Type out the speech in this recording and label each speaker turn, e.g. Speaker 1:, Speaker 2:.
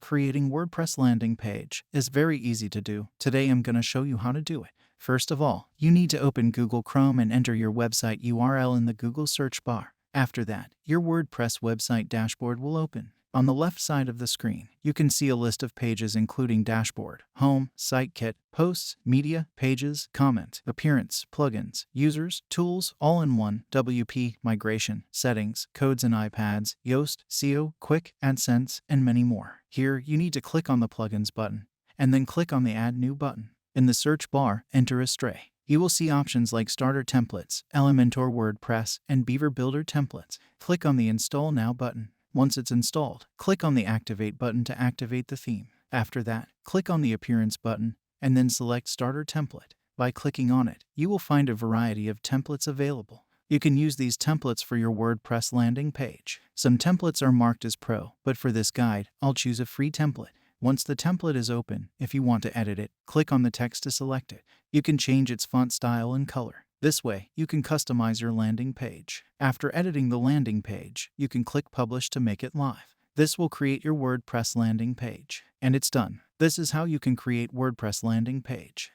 Speaker 1: Creating WordPress landing page is very easy to do. Today I'm going to show you how to do it. First of all, you need to open Google Chrome and enter your website URL in the Google search bar. After that, your WordPress website dashboard will open. On the left side of the screen, you can see a list of pages including dashboard, home, site kit, posts, media, pages, comment, appearance, plugins, users, tools, all-in-one, WP, migration, settings, codes and iPads, Yoast, SEO, Quick, AdSense, and many more. Here, you need to click on the plugins button, and then click on the Add New button. In the search bar, enter Astray. You will see options like Starter Templates, Elementor WordPress, and Beaver Builder Templates. Click on the Install Now button. Once it's installed, click on the Activate button to activate the theme. After that, click on the Appearance button, and then select Starter Template. By clicking on it, you will find a variety of templates available. You can use these templates for your WordPress landing page. Some templates are marked as pro, but for this guide, I'll choose a free template. Once the template is open, if you want to edit it, click on the text to select it. You can change its font style and color. This way, you can customize your landing page. After editing the landing page, you can click Publish to make it live. This will create your WordPress landing page. And it's done. This is how you can create WordPress landing page.